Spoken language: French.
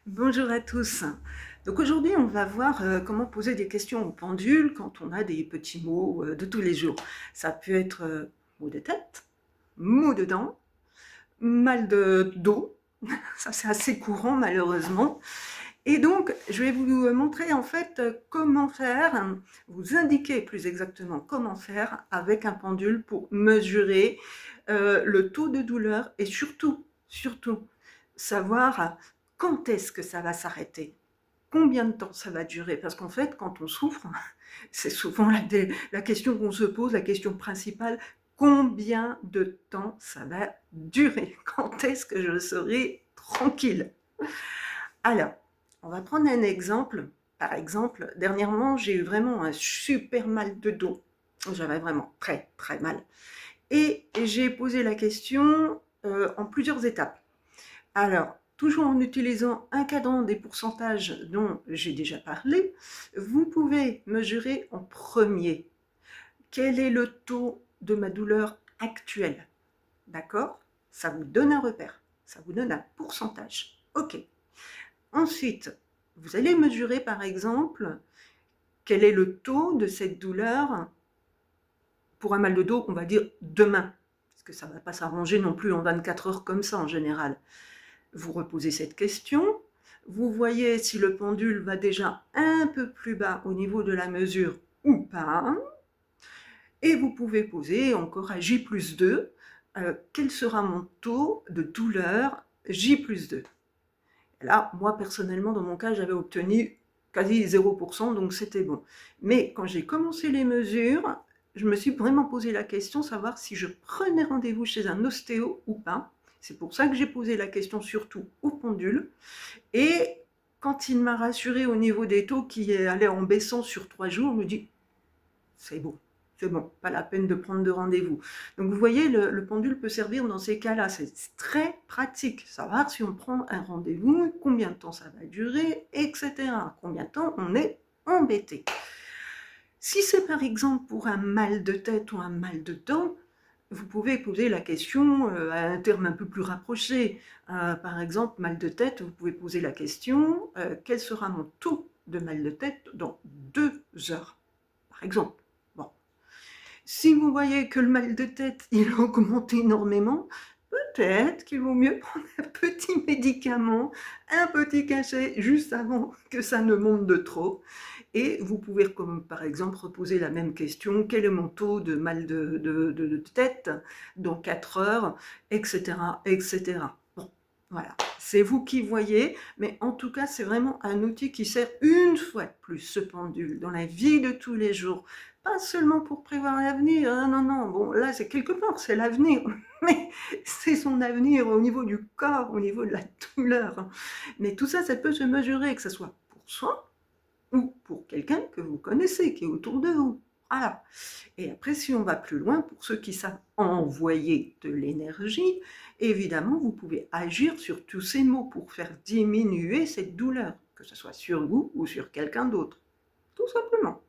Bonjour à tous. Donc aujourd'hui, on va voir comment poser des questions au pendule quand on a des petits mots de tous les jours. Ça peut être maux de tête, maux de dents, mal de dos. Ça, c'est assez courant malheureusement. Et donc, je vais vous montrer en fait comment faire, vous indiquer plus exactement comment faire avec un pendule pour mesurer le taux de douleur et surtout, savoir quand est-ce que ça va s'arrêter, combien de temps ça va durer. Parce qu'en fait, quand on souffre, c'est souvent la question qu'on se pose, la question principale, combien de temps ça va durer? Quand est-ce que je serai tranquille? Alors, on va prendre un exemple. Par exemple, dernièrement, j'ai eu vraiment un super mal de dos. J'avais vraiment très mal. Et j'ai posé la question en plusieurs étapes. Alors, toujours en utilisant un cadran des pourcentages dont j'ai déjà parlé, vous pouvez mesurer en premier quel est le taux de ma douleur actuelle. D'accord? Ça vous donne un repère, ça vous donne un pourcentage. Ok. Ensuite, vous allez mesurer par exemple quel est le taux de cette douleur pour un mal de dos, on va dire demain, parce que ça ne va pas s'arranger non plus en 24 heures comme ça en général. Vous reposez cette question, vous voyez si le pendule va déjà un peu plus bas au niveau de la mesure ou pas, et vous pouvez poser encore à J plus 2, quel sera mon taux de douleur J plus 2. Là, moi, personnellement, dans mon cas, j'avais obtenu quasi 0%, donc c'était bon. Mais quand j'ai commencé les mesures, je me suis vraiment posé la question, savoir si je prenais rendez-vous chez un ostéo ou pas. C'est pour ça que j'ai posé la question surtout au pendule. Et quand il m'a rassuré au niveau des taux qui allaient en baissant sur 3 jours, je me dis, c'est bon. C'est bon, pas la peine de prendre de rendez-vous. Donc vous voyez, le pendule peut servir dans ces cas-là. C'est très pratique. Savoir si on prend un rendez-vous, combien de temps ça va durer, etc. Combien de temps on est embêté. Si c'est par exemple pour un mal de tête ou un mal de dents, vous pouvez poser la question à un terme un peu plus rapproché. Par exemple, mal de tête, vous pouvez poser la question quel sera mon taux de mal de tête dans 2 heures, par exemple. Si vous voyez que le mal de tête, il a augmenté énormément, peut-être qu'il vaut mieux prendre un petit médicament, un petit cachet juste avant que ça ne monte de trop. Et vous pouvez, comme par exemple, reposer la même question, quel est mon taux de mal de tête dans 4 heures, etc., etc. Bon, voilà, c'est vous qui voyez, mais en tout cas, c'est vraiment un outil qui sert une fois de plus, ce pendule, dans la vie de tous les jours. Pas seulement pour prévoir l'avenir, hein, non, bon, là, c'est quelque part, c'est l'avenir, mais c'est son avenir au niveau du corps, au niveau de la douleur. Mais tout ça, ça peut se mesurer, que ce soit pour soi ou pour quelqu'un que vous connaissez, qui est autour de vous. Voilà. Et après, si on va plus loin, pour ceux qui savent envoyer de l'énergie, évidemment, vous pouvez agir sur tous ces mots pour faire diminuer cette douleur, que ce soit sur vous ou sur quelqu'un d'autre. Tout simplement.